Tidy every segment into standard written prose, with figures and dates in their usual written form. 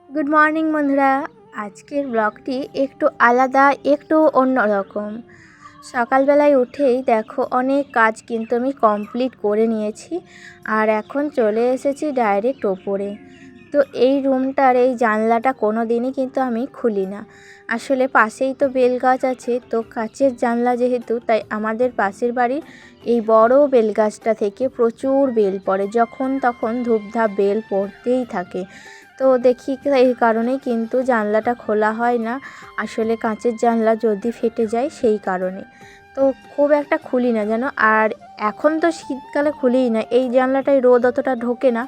Good morning বন্ধুরা। আজকের ব্লগটি একটু আলাদা, একটু অন্যরকম। সকালবেলায় উঠেই দেখো অনেক কাজ কিন্তু আমি কমপ্লিট করে নিয়েছি, আর এখন চলে এসেছি ডাইরেক্ট ওপরে। তো এই রুমটার এই জানলাটা কোনো দিনই কিন্তু আমি খুলি না। আসলে পাশেই তো বেল গাছ আছে, তো কাচের জানলা যেহেতু, তাই আমাদের পাশের বাড়ির এই বড় বেল গাছটা থেকে প্রচুর বেল পড়ে, যখন তখন ধূপধাপ বেল পড়তেই থাকে। তো দেখি এই কারণেই কিন্তু জানলাটা খোলা হয় না। আসলে কাঁচের জানলা যদি ফেটে যায় সেই কারণে তো খুব একটা খুলি না যেন। আর এখন তো শীতকালে খুলিই না, এই জানলাটায় রোদ অতটা ঢোকে না।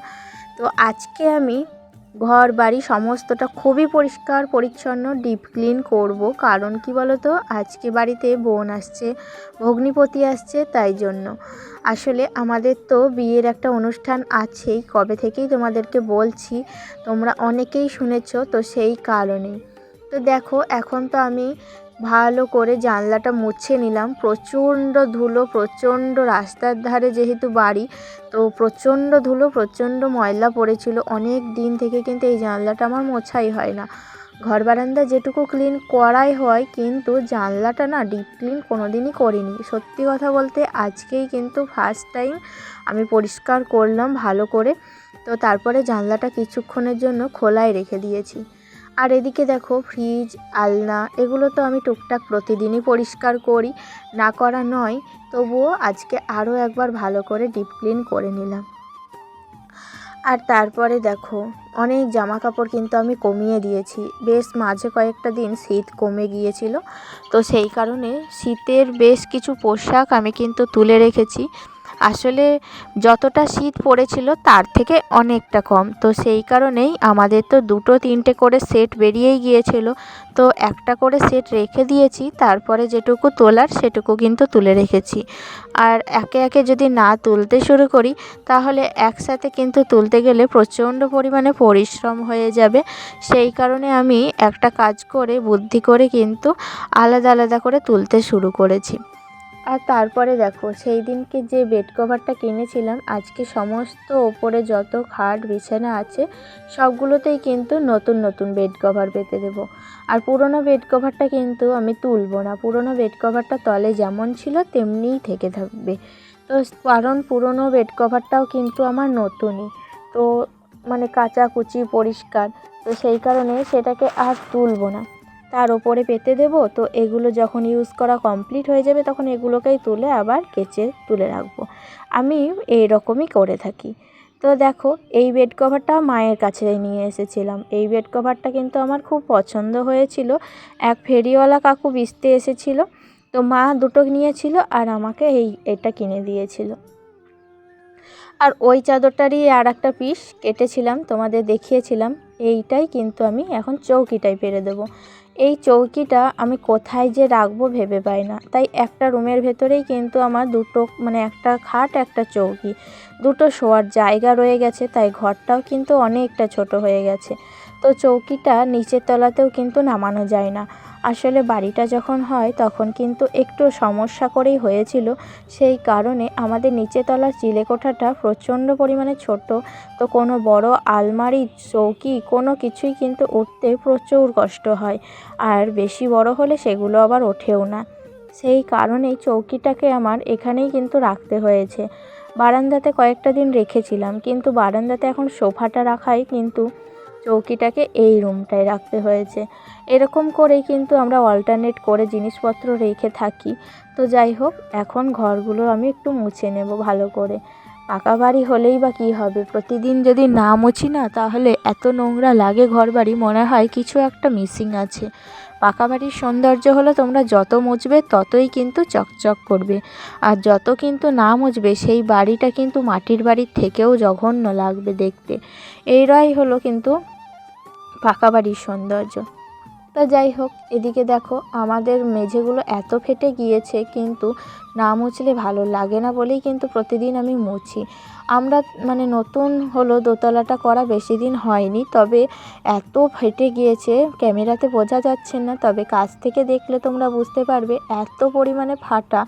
তো আজকে আমি ঘর বাড়ি সমস্তটা খুবই পরিষ্কার পরিচ্ছন্ন ডিপ ক্লিন করব। কারণ কি বলো তো, আজকে বাড়িতে বোন আসছে, ভগ্নিপতি আসছে, তাই জন্য। আসলে আমাদের তো বিয়ের একটা অনুষ্ঠান আছেই, কবে থেকেই তোমাদেরকে বলছি, তোমরা অনেকেই শুনেছ, তো সেই কারণেই। তো দেখো এখন তো আমি ভালো করে জানলাটা মুছে নিলাম। প্রচণ্ড ধুলো, প্রচণ্ড রাস্তার ধারে যেহেতু বাড়ি, তো প্রচণ্ড ধুলো, প্রচণ্ড ময়লা পড়েছিল অনেক দিন থেকে, কিন্তু এই জানলাটা আমার মোছাই হয় না। ঘর বারান্দা যেটুকু ক্লিন করাই হয়, কিন্তু জানলাটা না ডিপ ক্লিন কোনো দিনই করিনি। সত্যি কথা বলতে আজকেই কিন্তু ফার্স্ট টাইম আমি পরিষ্কার করলাম ভালো করে। তো তারপরে জানলাটা কিছুক্ষণের জন্য খোলাই রেখে দিয়েছি। আর এদিকে দেখো ফ্রিজ, আলনা, এগুলো তো আমি টুকটাক প্রতিদিনই পরিষ্কার করি, না করা নয়। তবুও আজকে আরও একবার ভালো করে ডিপ ক্লিন করে নিলাম। আর তারপরে দেখো অনেক জামা কাপড় কিন্তু আমি কমিয়ে দিয়েছি। বেশ মাঝে কয়েকটা দিন শীত কমে গিয়েছিল, তো সেই কারণে শীতের বেশ কিছু পোশাক আমি কিন্তু তুলে রেখেছি। আসলে যতটা শীত পড়েছিল তার থেকে অনেকটা কম, তো সেই কারণেই আমাদের তো দুটো তিনটে করে সেট বেরিয়েই গিয়েছিল, তো একটা করে সেট রেখে দিয়েছি। তারপরে যেটুকু তোলার সেটুকু কিন্তু তুলে রেখেছি। আর একে একে যদি না তুলতে শুরু করি, তাহলে একসাথে কিন্তু তুলতে গেলে প্রচণ্ড পরিমাণে পরিশ্রম হয়ে যাবে। সেই কারণে আমি একটা কাজ করে বুদ্ধি করে কিন্তু আলাদা আলাদা করে তুলতে শুরু করেছি। আর তারপরে দেখো সেই দিনকে যে বেড কভারটা কিনেছিলাম, আজকে সমস্ত ওপরে যত খাট বিছানা আছে সবগুলোতেই কিন্তু নতুন নতুন বেড কভার পেতে দেবো। আর পুরনো বেড কভারটা কিন্তু আমি তুলবো না, পুরনো বেড কভারটা তলে যেমন ছিল তেমনিই থেকে থাকবে। তো কারণ পুরনো বেড কভারটাও কিন্তু আমার নতুনই, তো মানে কাচাকুচি পরিষ্কার, তো সেই কারণে সেটাকে আর তুলবো না, তার ওপরে পেতে দেব। তো এগুলো যখন ইউজ করা কমপ্লিট হয়ে যাবে তখন এগুলোকেই তুলে আবার কেচে তুলে রাখবো। আমি এই রকমই করে থাকি। তো দেখো এই বেড কভারটা মায়ের কাছে নিয়ে এসেছিলাম। এই বেড কভারটা কিন্তু আমার খুব পছন্দ হয়েছিল। এক ফেরিওয়ালা কাকু বেচতে এসেছিলো, তো মা দুটো নিয়েছিল আর আমাকে এটা কিনে দিয়েছিল। আর ওই চাদরটারই আর একটা পিস কেটেছিলাম, তোমাদের দেখিয়েছিলাম। এইটাই কিন্তু আমি এখন চৌকিটায় পেরে দেবো। এই চৌকিটা আমি কোথায় যে রাখবো ভেবে পাই না, তাই একটা রুমের ভেতরেই কিন্তু আমার দুটো, মানে একটা খাট একটা চৌকি, দুটো শোয়ার জায়গা রয়ে গেছে, তাই ঘরটাও কিন্তু অনেকটা ছোট হয়ে গেছে। তো চৌকিটা নিচের তলাতেও কিন্তু নামানো যায় না। আসলে বাড়িটা যখন হয় তখন কিন্তু একটু সমস্যা করেই হয়েছিল, সেই কারণে আমাদের নিচের তলার চিলেকোঠাটা প্রচণ্ড পরিমাণে ছোট। তো কোনো বড় আলমারি, চৌকি কোনো কিছুই কিন্তু উঠতে প্রচুর কষ্ট হয়, আর বেশি বড় হলে সেগুলো আবার ওঠেও না। সেই কারণেই চৌকিটাকে আমার এখানেই কিন্তু রাখতে হয়েছে। বারান্দাতে কয়েকটা দিন রেখেছিলাম, কিন্তু বারান্দাতে এখন সোফাটা রাখাই, কিন্তু চৌকিটাকে এই রুমটায় রাখতে হয়েছে। এরকম করেই কিন্তু আমরা অল্টারনেট করে জিনিসপত্র রেখে থাকি। তো যাই হোক, এখন ঘরগুলো আমি একটু মুছে নেব ভালো করে। পাকা বাড়ি হলেই বা কী হবে, প্রতিদিন যদি না মুছি না, তাহলে এত নোংরা লাগে ঘরবাড়ি, মনে হয় কিছু একটা মিসিং আছে। পাকা বাড়ির সৌন্দর্য হলো তোমরা যত মুছবে ততই কিন্তু চকচক করবে, আর যত কিন্তু না মুছবে সেই বাড়িটা কিন্তু মাটির বাড়ির থেকেও জঘন্য লাগবে দেখতে। এইটাই হলো কিন্তু পাকা বাড়ির সৌন্দর্য। তো যাই হোক, এদিকে দেখো আমাদের মেঝেগুলো এত ফেটে গিয়েছে, কিন্তু না মুছলে ভালো লাগে না বলেই কিন্তু প্রতিদিন আমি মুছি। আমরা মানে নতুন হলো দোতলাটা করা, বেশি দিন হয়নি, তবে এত ফেটে গিয়েছে ক্যামেরাতে বোঝা যাচ্ছে না, তবে কাছ থেকে দেখলে তোমরা বুঝতে পারবে এত পরিমাণে ফাটা,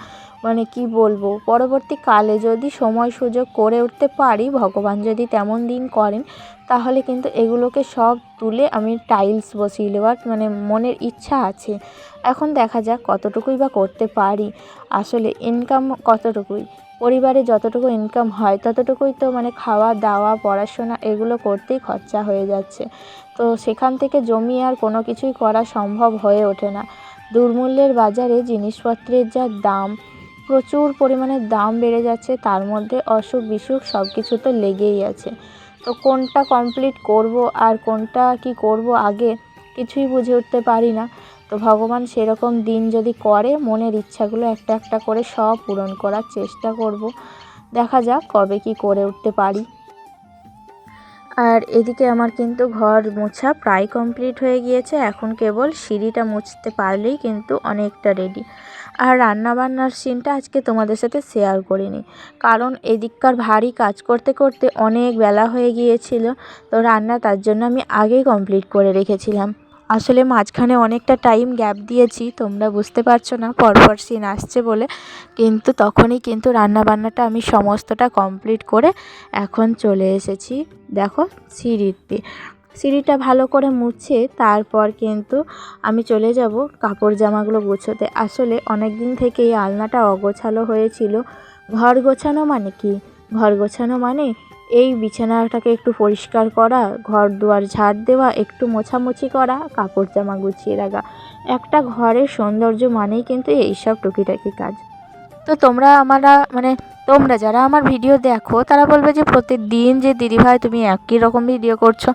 মানে কি বলবো। পরবর্তীকালে যদি সময় সুযোগ করে উঠতে পারি, ভগবান যদি তেমন দিন করেন, তাহলে কিন্তু এগুলোকে সব তুলে আমি টাইলস বসিয়ে দেওয়ার মানে মনের ইচ্ছা আছে। এখন দেখা যাক কতটুকুই বা করতে পারি। আসলে ইনকাম কতটুকুই, পরিবারে যতটুকু ইনকাম হয় ততটুকুই তো মানে খাওয়া দাওয়া পড়াশোনা এগুলো করতেই খরচা হয়ে যাচ্ছে। তো সেখান থেকে জমিয়ে আর কোনো কিছুই করা সম্ভব হয়ে ওঠে না। দুর্মূল্যের বাজারে জিনিসপত্রের যা দাম, প্রচুর পরিমাণে দাম বেড়ে যাচ্ছে, তার মধ্যে অসুখ বিসুখ সব কিছু তো লেগেই আছে। তো কোনটা কমপ্লিট করব আর কোনটা কি করব আগে কিছুই বুঝে উঠতে পারি না। তো ভগবান সেরকম দিন যদি করে, মনের ইচ্ছাগুলো একটা একটা করে সব পূরণ করার চেষ্টা করব। দেখা যাক কবে কি করে উঠতে পারি। আর এদিকে আমার কিন্তু ঘর মোছা প্রায় কমপ্লিট হয়ে গিয়েছে, এখন কেবল সিঁড়িটা মুছতে পারলেই কিন্তু অনেকটা রেডি। আর রান্নাবান্নার সিনটা আজকে তোমাদের সাথে শেয়ার করিনি, কারণ এদিককার ভারী কাজ করতে করতে অনেক বেলা হয়ে গিয়েছিল। তো রান্না তার জন্য আমি আগেই কমপ্লিট করে রেখেছিলাম। আসলে মাঝখানে অনেকটা টাইম গ্যাপ দিয়েছি, তোমরা বুঝতে পারছো না পরপর সিন আসছে বলে, কিন্তু তখনই কিন্তু রান্নাবান্নাটা আমি সমস্তটা কমপ্লিট করে এখন চলে এসেছি দেখো সিঁড়িতে। সিঁড়িটা ভালো করে মুছে তারপর কিন্তু আমি চলে যাব কাপড় জামাগুলো গুছোতে। আসলে অনেক দিন থেকেই আলনাটা অগোছালো হয়েছিল। ঘর গোছানো মানে কি, ঘর গোছানো মানে এই বিছানাটাকে একটু পরিষ্কার করা, ঘর দুয়ার ঝাড় দেওয়া, একটু মোছামুছি করা, কাপড় জামা গুছিয়ে রাখা। একটা ঘরের সৌন্দর্য মানেই কিন্তু এইসব টুকিটাকি কাজ। তো তোমরা যারা আমার ভিডিও দেখো তারা বলবে যে প্রতিদিন যে দিদিভাই তুমি একই রকম ভিডিও করছো।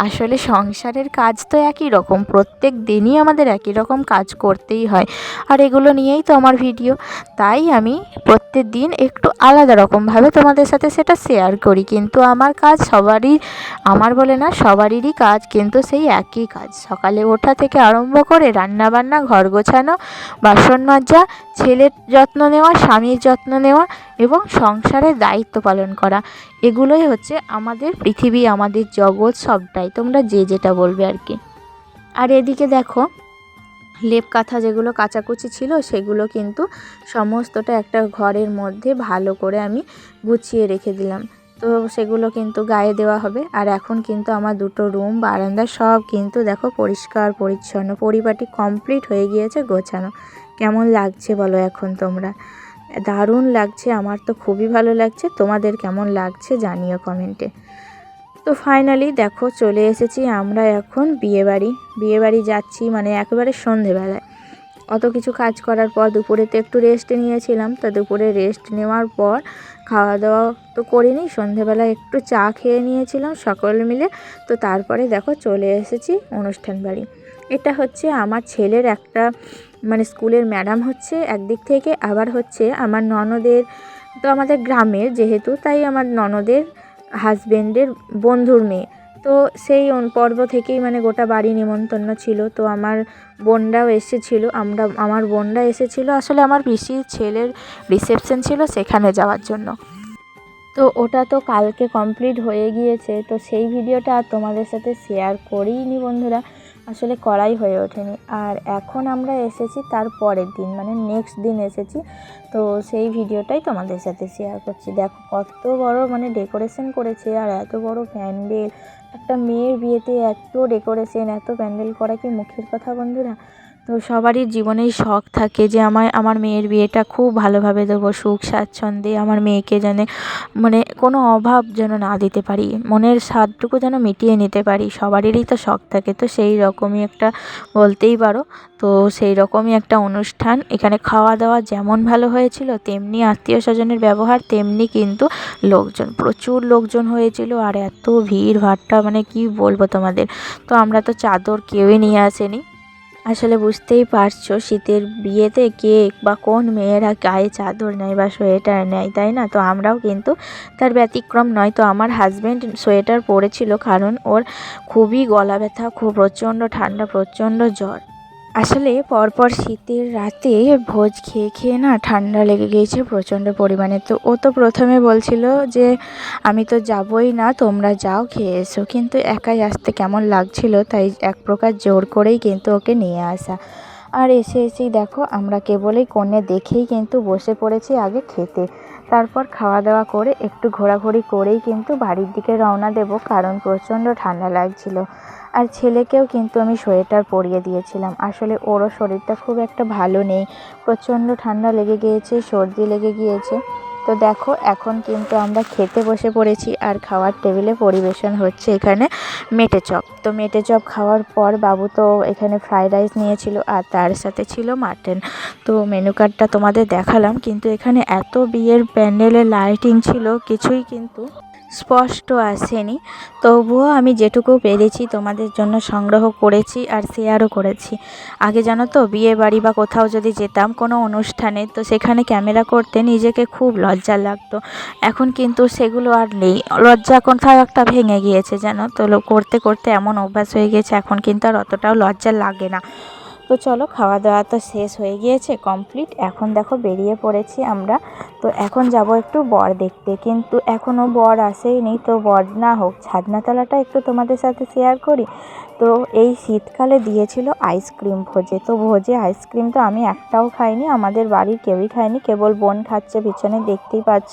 আসলে সংসারের কাজ তো একই রকম, প্রত্যেক দিনই আমাদের একই রকম কাজ করতেই হয়, আর এগুলো নিয়েই তো আমার ভিডিও। তাই আমি প্রত্যেক দিন একটু আলাদা রকমভাবে তোমাদের সাথে সেটা শেয়ার করি, কিন্তু আমার কাজ সবারই, আমার বলে না সবারই কাজ কিন্তু সেই একই কাজ। সকালে ওঠা থেকে আরম্ভ করে রান্নাবান্না, ঘর গোছানো, বাসন মাজা, ছেলের যত্ন নেওয়া, স্বামীর যত্ন নেওয়া এবং সংসারের দায়িত্ব পালন করা, এগুলোই হচ্ছে আমাদের পৃথিবী, আমাদের জগৎ, সবটাই তোমরা যে যেটা বলবে আর কি। আর এদিকে দেখো লেপ কাঁথা যেগুলো কাচাকুচি ছিল সেগুলো কিন্তু সমস্তটা একটা ঘরের মধ্যে ভালো করে আমি গুছিয়ে রেখে দিলাম। তো সেগুলো কিন্তু গায়ে দেওয়া হবে। আর এখন কিন্তু আমার দুটো রুম, বারান্দা সব কিন্তু দেখো পরিষ্কার পরিচ্ছন্ন, পরিপাটি কমপ্লিট হয়ে গিয়েছে গোছানো। কেমন লাগছে বলো এখন তোমরা? দারুণ লাগছে, আমার তো খুবই ভালো লাগছে। তোমাদের কেমন লাগছে জানিও কমেন্টে। তো ফাইনালি দেখো চলে এসেছি আমরা এখন বিয়েবাড়ি যাচ্ছি, মানে একেবারে সন্ধেবেলায়। অত কিছু কাজ করার পর দুপুরে তো একটু রেস্ট নিয়েছিলাম, তো দুপুরে রেস্ট নেওয়ার পর খাওয়া দাওয়া তো করিনি, সন্ধেবেলায় একটু চা খেয়ে নিয়েছিলাম সকলে মিলে। তো তারপরে দেখো চলে এসেছি অনুষ্ঠান বাড়ি। এটা হচ্ছে আমার ছেলের একটা মানে স্কুলের ম্যাডাম হচ্ছে একদিক থেকে, আবার হচ্ছে আমার ননদের, তো আমাদের গ্রামের যেহেতু তাই আমার ননদের হাজবেন্ডের বন্ধুর মেয়ে। তো সেই পর্ব থেকেই মানে গোটা বাড়ি নিমন্ত্রণ ছিল। তো আমার বোনরাও এসেছিলো, আমার বোনরা এসেছিলো, আসলে আমার পিসির ছেলের রিসেপশন ছিল সেখানে যাওয়ার জন্য। তো ওটা তো কালকে কমপ্লিট হয়ে গিয়েছে, তো সেই ভিডিওটা আর তোমাদের সাথে শেয়ার করিনি বন্ধুরা, আসলে করাই হয়ে ওঠেনি। আর এখন আমরা এসেছি তার পরের দিন, মানে নেক্সট দিন এসেছি, তো সেই ভিডিওটাই তোমাদের সাথে শেয়ার করছি। দেখো কত বড় মানে ডেকোরেশন করেছে, আর এত বড় প্যান্ডেল, একটা মেয়ের বিয়েতে এত ডেকোরেশন, এত প্যান্ডেল করা কি মুখের কথা বন্ধুরা? তো সবারই জীবনেই শখ থাকে যে আমার মেয়ের বিয়েটা খুব ভালোভাবে দেবো, সুখ স্বাচ্ছন্দ্যে আমার মেয়েকে যেন মানে কোনো অভাব যেন না দিতে পারি, মনের স্বাদটুকু যেন মিটিয়ে নিতে পারি, সবারই তো শখ থাকে। তো সেই রকমই একটা বলতেই পারো, তো সেই রকমই একটা অনুষ্ঠান। এখানে খাওয়া দাওয়া যেমন ভালো হয়েছিল, তেমনি আত্মীয় স্বজনের ব্যবহার, তেমনি কিন্তু লোকজন, প্রচুর লোকজন হয়েছিল। আর এত ভিড় ভাট্টা মানে কি বলবো তোমাদের। তো আমরা তো চাদর কেউই নিয়ে আসেনি। আসলে বুঝতেই পারছো শীতের বিয়েতে কে বা কোন মেয়েরা গায়ে চাদর নেয় বা সোয়েটার নেয়, তাই না? তো আমরাও কিন্তু তার ব্যতিক্রম নয়। তো আমার হাজব্যান্ড সোয়েটার পরেছিল, কারণ ওর খুবই গলা ব্যথা, খুব প্রচণ্ড ঠান্ডা, প্রচণ্ড জ্বর। আসলে পরপর শীতের রাতে ভোজ খেয়ে খেয়ে না ঠান্ডা লেগে গিয়েছে প্রচণ্ড পরিমাণে। তো ও তো প্রথমে বলছিল যে আমি তো যাবই না, তোমরা যাও খেয়ে এসো, কিন্তু একাই আসতে কেমন লাগছিল, তাই এক প্রকার জোর করেই কিন্তু ওকে নিয়ে আসা। আর এসেই দেখো আমরা কেবলই কনে দেখেই কিন্তু বসে পড়েছি আগে খেতে, তারপর খাওয়া দাওয়া করে একটু ঘোরাঘুরি করেই কিন্তু বাড়ির দিকে রওনা দেব, কারণ প্রচণ্ড ঠান্ডা লাগছিল। আর ছেলেকেও কিন্তু আমি সোয়েটার পরিয়ে দিয়েছিলাম, আসলে ওরও শরীরটা খুব একটা ভালো নেই, প্রচণ্ড ঠান্ডা লেগে গিয়েছে, সর্দি লেগে গিয়েছে। তো দেখো এখন কিন্তু আমরা খেতে বসে পড়েছি, আর খাওয়ার টেবিলে পরিবেশন হচ্ছে এখানে মেটে চপ। তো মেটে চপ খাওয়ার পর বাবু তো এখানে ফ্রাইড রাইস নিয়েছিল, আর তার সাথে ছিল মাটন। তো মেনু কার্ডটা তোমাদের দেখালাম, কিন্তু এখানে এত বিয়ের প্যান্ডেলের লাইটিং ছিল, কিছুই কিন্তু স্পষ্ট আসেনি। তবুও আমি যেটুকু পেরেছি তোমাদের জন্য সংগ্রহ করেছি আর শেয়ারও করেছি। আগে জানো তো, বিয়ে বাড়ি বা কোথাও যদি যেতাম কোনো অনুষ্ঠানে, তো সেখানে ক্যামেরা করতে নিজেকে খুব লজ্জা লাগতো। এখন কিন্তু সেগুলো আর নেই, লজ্জা কোথাও একটা ভেঙে গিয়েছে জানো তো, করতে করতে এমন অভ্যাস হয়ে গিয়েছে, এখন কিন্তু আর অতটাও লজ্জা লাগে না। তো চলো, খাওয়া দাওয়া তো শেষ হয়ে গিয়েছে, কমপ্লিট। এখন দেখো বেরিয়ে পড়েছি আমরা। তো এখন যাব একটু বর দেখতে, কিন্তু এখনও বর আসেইনি। তো বর না হোক, ছাদনাতলাটা একটু তোমাদের সাথে শেয়ার করি। তো এই শীতকালে দিয়েছিল আইসক্রিম ভোজে, তো ভোজে আইসক্রিম তো আমি একটাও খাইনি, আমাদের বাড়ির কেউই খায়নি, কেবল বোন খাচ্ছে পিছনে, দেখতেই পাচ্ছ।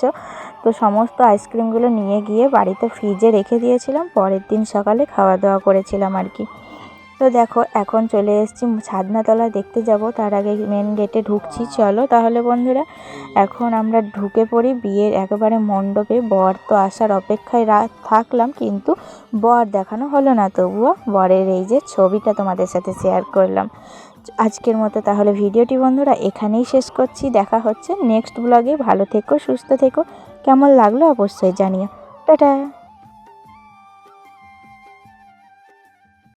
তো সমস্ত আইসক্রিমগুলো নিয়ে গিয়ে বাড়িতে ফ্রিজে রেখে দিয়েছিলাম, পরের দিন সকালে খাওয়া দাওয়া করেছিলাম আর কি। তো দেখো এখন চলে এসেছি ছাদনাতলা দেখতে যাব, তার আগে মেন গেটে ঢুকছি। চলো তাহলে বন্ধুরা, এখন আমরা ঢুকে পড়ি বিয়ের একেবারে মণ্ডপে। বর তো আসার অপেক্ষায় থাকলাম, কিন্তু বর দেখানো হলো না, তবুও বরের এই যে ছবিটা তোমাদের সাথে শেয়ার করলাম। আজকের মতো তাহলে ভিডিওটি বন্ধুরা এখানেই শেষ করছি, দেখা হচ্ছে নেক্সট ব্লগে। ভালো থেকো, সুস্থ থেকো, কেমন লাগলো অবশ্যই জানিও। টাটা।